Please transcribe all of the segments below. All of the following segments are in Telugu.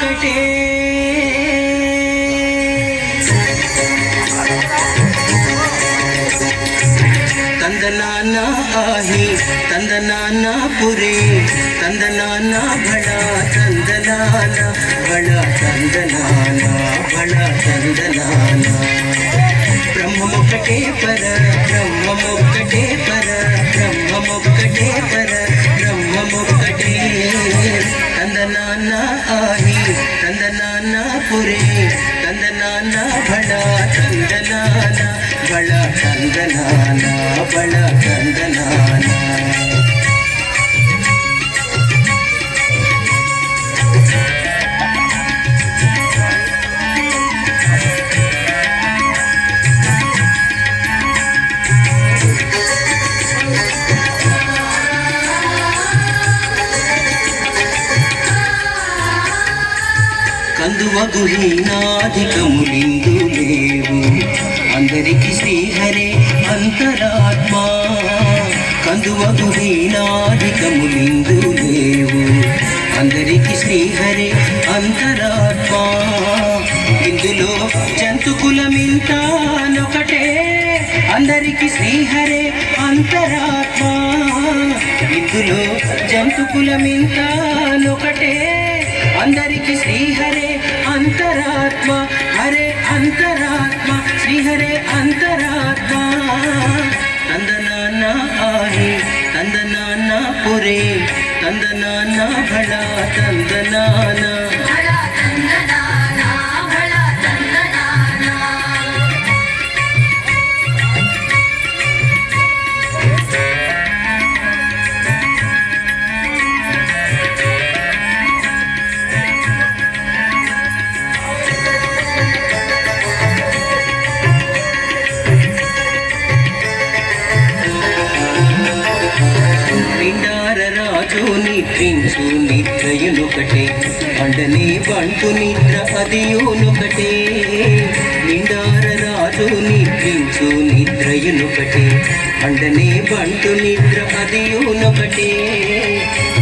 ఒకటే ತಂದನಾನ ಆಹಿ ತಂದನಾನ ಪುರೇ ತಂದನಾನ ಬಳ ತಂದನಾನ ಬಳ ತಂದನಾನ ಬಳ ತಂದನಾನ ಬ್ರಹ್ಮಮೊಕ್ಕಟೇ ಪರ ಬ್ರಹ್ಮಮೊಕ್ಕಟೇ ಪರ ಬ್ರಹ್ಮಮೊಕ್ಕಟೇ ಪರ ಬ್ರಹ್ಮಮೊಕ್ಕಟೇ ತಂದನಾನ ಆಹಿ ತಂದನಾನ ಪುರೇ ತಂದನಾನ ಬಳ ತಂದನಾನ ಬಳ ತಂದನಾನ ಬಳ ತಂದನಾನ కందువగు హీనాధికములిందు లేవు అందరికి శ్రీహరే అంతరాత్మ కందువగు హీనాధికములిందు లేవు అందరికి శ్రీహరే అంతరాత్మ ఇందులో జంతుకులమింతానొకటే అందరికి శ్రీహరే అంతరాత్మ ఇందులో జంతుకులమింతానొకటే అందరికి శ్రీహరే అంతరాత్మ హరే అంతరాత్మ శ్రీహరే అంతరాత్మ ತಂದನಾನ ಆಹಿ ತಂದನಾನ ಪುರೇ ತಂದನಾನ ಬಳ ತಂದನಾನ నిద్రించు నిద్రయునొకటే అండనే బంటు నిద్ర అదియునొకటే నిండార రాజు నిద్రించు నిద్రయునొకటే అండనే బంటు నిద్ర అదియునొకటే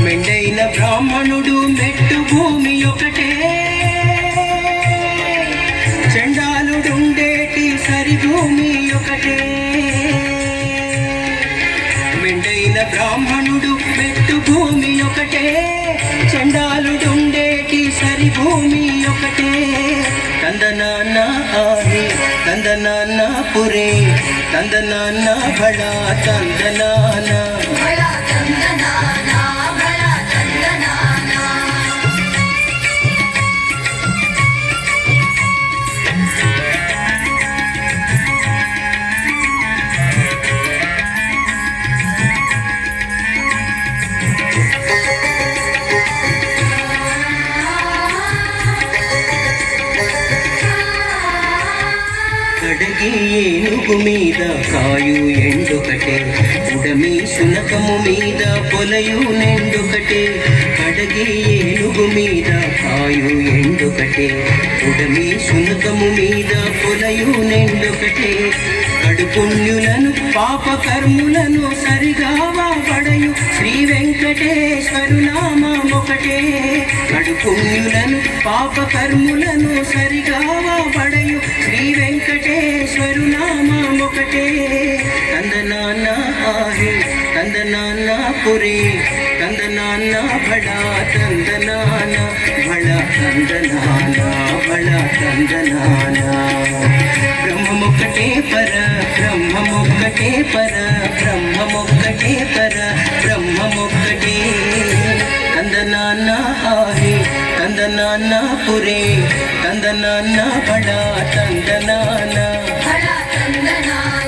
మెండైన బ్రాహ్మణుడు మెట్టు భూమి ఒకటే చండాలుడుండేటి సరి భూమి ఒకటే మెండైన బ్రాహ్మణుడు మెట్టు భూమి ఒకటే చండాలుడుండేటి సరి భూమి ఒకటే ತಂದನಾನ ಆಹಿ ತಂದನಾನ ಪುರೇ ತಂದನಾನ ಬಳ ತಂದನಾನ కడగి ఏనుగు మీద కాయు ఎండొకటే ఉడమి శునకము మీద పొలయు నెండొకటే కడగి ఏనుగు మీద కాయు ఎండొకటే ఉడమి శునకము మీద పొలయు నెండొకటే కడుపుణ్యులను పాపకర్ములను సరిగావా పడయు శ్రీ వెంకటేశ్వరు నామమొకటే కడుపుణ్యులను పాపకర్ములను సరిగావా పడయు శ్రీ వెంకటేశ్వరు నామమొకటే ತಂದನಾನ ಆಹಿ ತಂದನಾನ ಪುರೇ ತಂದನಾನ ಬಳ ತಂದನಾನ ಬಳ ತಂದನಾನ ಬಳ ತಂದನಾನ ಬ್ರಹ್ಮಮೊಕ್ಕಟೇ ಪರ ಬ್ರಹ್ಮಮೊಕ್ಕಟೇ ಪರ ಬ್ರಹ್ಮಮೊಕ್ಕಟೇ ಪರ ಬ್ರಹ್ಮಮೊಕ್ಕಟೇ ತಂದನಾನ ಆಹಿ ತಂದನಾನ ಪುರೇ ತಂದನಾನ ಬಳ ತಂದನಾನ ತಂದನಾನ